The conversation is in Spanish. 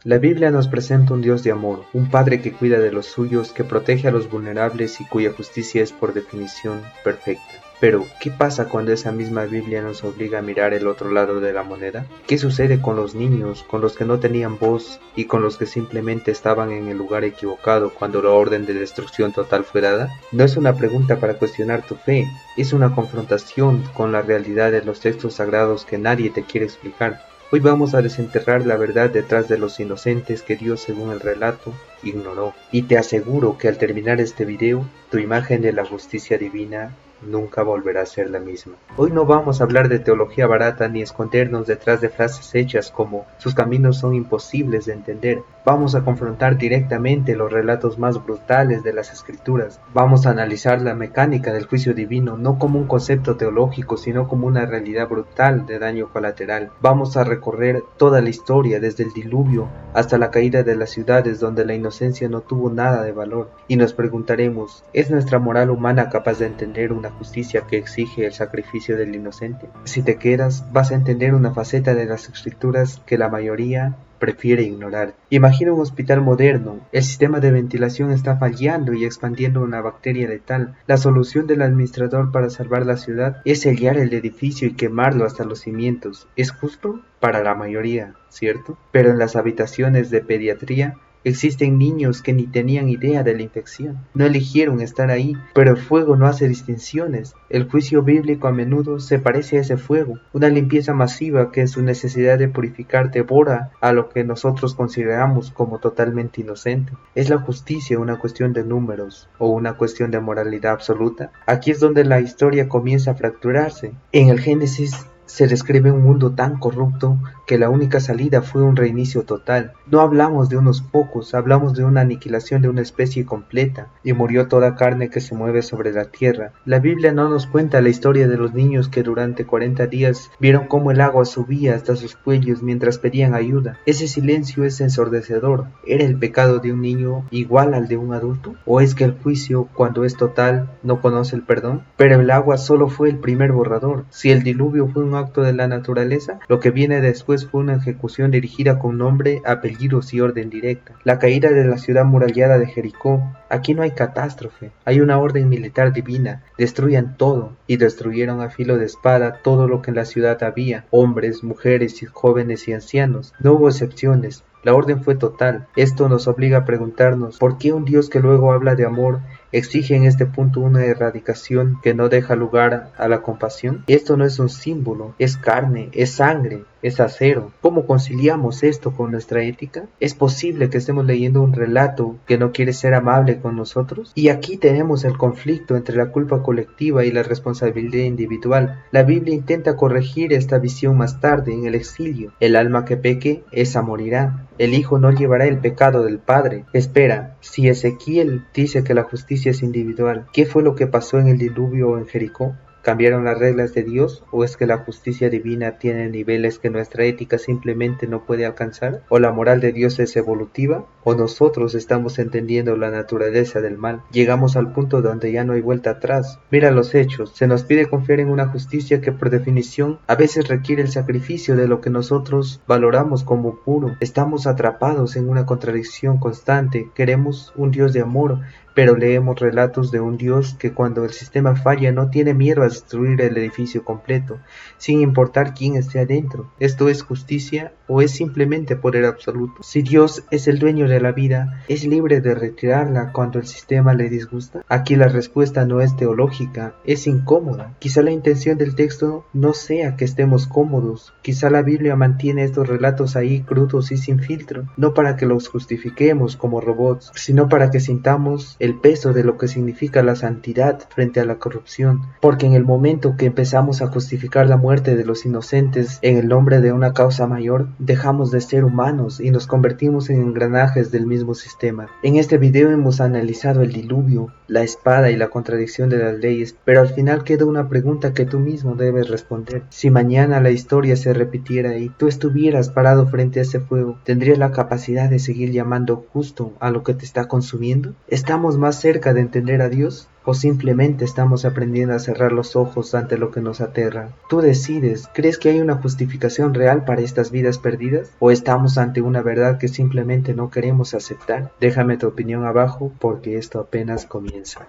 La Biblia nos presenta un Dios de amor, un Padre que cuida de los suyos, que protege a los vulnerables y cuya justicia es por definición perfecta. Pero, ¿qué pasa cuando esa misma Biblia nos obliga a mirar el otro lado de la moneda? ¿Qué sucede con los niños, con los que no tenían voz y con los que simplemente estaban en el lugar equivocado cuando la orden de destrucción total fue dada? No es una pregunta para cuestionar tu fe, es una confrontación con la realidad de los textos sagrados que nadie te quiere explicar. Hoy vamos a desenterrar la verdad detrás de los inocentes que Dios, según el relato, ignoró. Y te aseguro que al terminar este video, tu imagen de la justicia divina nunca volverá a ser la misma. Hoy no vamos a hablar de teología barata ni escondernos detrás de frases hechas como sus caminos son imposibles de entender. Vamos a confrontar directamente los relatos más brutales de las escrituras. Vamos a analizar la mecánica del juicio divino no como un concepto teológico, sino como una realidad brutal de daño colateral. Vamos a recorrer toda la historia desde el diluvio hasta la caída de las ciudades donde la inocencia no tuvo nada de valor. Y nos preguntaremos, ¿es nuestra moral humana capaz de entender una justicia que exige el sacrificio del inocente? Si te quedas, vas a entender una faceta de las escrituras que la mayoría prefiere ignorar. Imagina un hospital moderno. El sistema de ventilación está fallando y expandiendo una bacteria letal. La solución del administrador para salvar la ciudad es sellar el edificio y quemarlo hasta los cimientos. ¿Es justo? Para la mayoría, ¿cierto? Pero en las habitaciones de pediatría existen niños que ni tenían idea de la infección. No eligieron estar ahí, pero el fuego no hace distinciones. El juicio bíblico a menudo se parece a ese fuego, una limpieza masiva que en su necesidad de purificar devora a lo que nosotros consideramos como totalmente inocente. ¿Es la justicia una cuestión de números o una cuestión de moralidad absoluta? Aquí es donde la historia comienza a fracturarse. En el Génesis se describe un mundo tan corrupto que la única salida fue un reinicio total. No hablamos de unos pocos, hablamos de una aniquilación de una especie completa, y murió toda carne que se mueve sobre la tierra. La Biblia no nos cuenta la historia de los niños que durante 40 días vieron cómo el agua subía hasta sus cuellos mientras pedían ayuda. Ese silencio es ensordecedor. ¿Era el pecado de un niño igual al de un adulto? ¿O es que el juicio, cuando es total, no conoce el perdón? Pero el agua solo fue el primer borrador. Si el diluvio fue un acto de la naturaleza, lo que viene después fue una ejecución dirigida con nombre, apellidos y orden directa. La caída de la ciudad murallada de Jericó. Aquí no hay catástrofe, hay una orden militar divina. Destruyan todo, y destruyeron a filo de espada todo lo que en la ciudad había, hombres, mujeres, jóvenes y ancianos. No hubo excepciones. La orden fue total. Esto nos obliga a preguntarnos, ¿por qué un Dios que luego habla de amor exige en este punto una erradicación que no deja lugar a la compasión? Esto no es un símbolo, es carne, es sangre, es acero. ¿Cómo conciliamos esto con nuestra ética? ¿Es posible que estemos leyendo un relato que no quiere ser amable con nosotros? Y aquí tenemos el conflicto entre la culpa colectiva y la responsabilidad individual. La Biblia intenta corregir esta visión más tarde en el exilio. El alma que peque, esa morirá. El hijo no llevará el pecado del padre. Espera, si Ezequiel dice que la justicia es individual, ¿qué fue lo que pasó en el diluvio o en Jericó? ¿Cambiaron las reglas de Dios? ¿O es que la justicia divina tiene niveles que nuestra ética simplemente no puede alcanzar? ¿O la moral de Dios es evolutiva? ¿O nosotros estamos entendiendo la naturaleza del mal? Llegamos al punto donde ya no hay vuelta atrás. Mira los hechos. Se nos pide confiar en una justicia que por definición a veces requiere el sacrificio de lo que nosotros valoramos como puro. Estamos atrapados en una contradicción constante. Queremos un Dios de amor, pero leemos relatos de un Dios que cuando el sistema falla no tiene miedo a destruir el edificio completo, sin importar quién esté adentro. ¿Esto es justicia o es simplemente poder absoluto? Si Dios es el dueño de la vida, ¿es libre de retirarla cuando el sistema le disgusta? Aquí la respuesta no es teológica, es incómoda. Quizá la intención del texto no sea que estemos cómodos, quizá la Biblia mantiene estos relatos ahí crudos y sin filtro, no para que los justifiquemos como robots, sino para que sintamos el peso de lo que significa la santidad frente a la corrupción, porque en el momento que empezamos a justificar la muerte de los inocentes en el nombre de una causa mayor, dejamos de ser humanos y nos convertimos en engranajes del mismo sistema. En este video hemos analizado el diluvio, la espada y la contradicción de las leyes, pero al final queda una pregunta que tú mismo debes responder. Si mañana la historia se repitiera y tú estuvieras parado frente a ese fuego, ¿tendrías la capacidad de seguir llamando justo a lo que te está consumiendo? ¿Estamos más cerca de entender a Dios ¿O simplemente estamos aprendiendo a cerrar los ojos ante lo que nos aterra? Tú decides, ¿crees que hay una justificación real para estas vidas perdidas? ¿O estamos ante una verdad que simplemente no queremos aceptar? Déjame tu opinión abajo porque esto apenas comienza.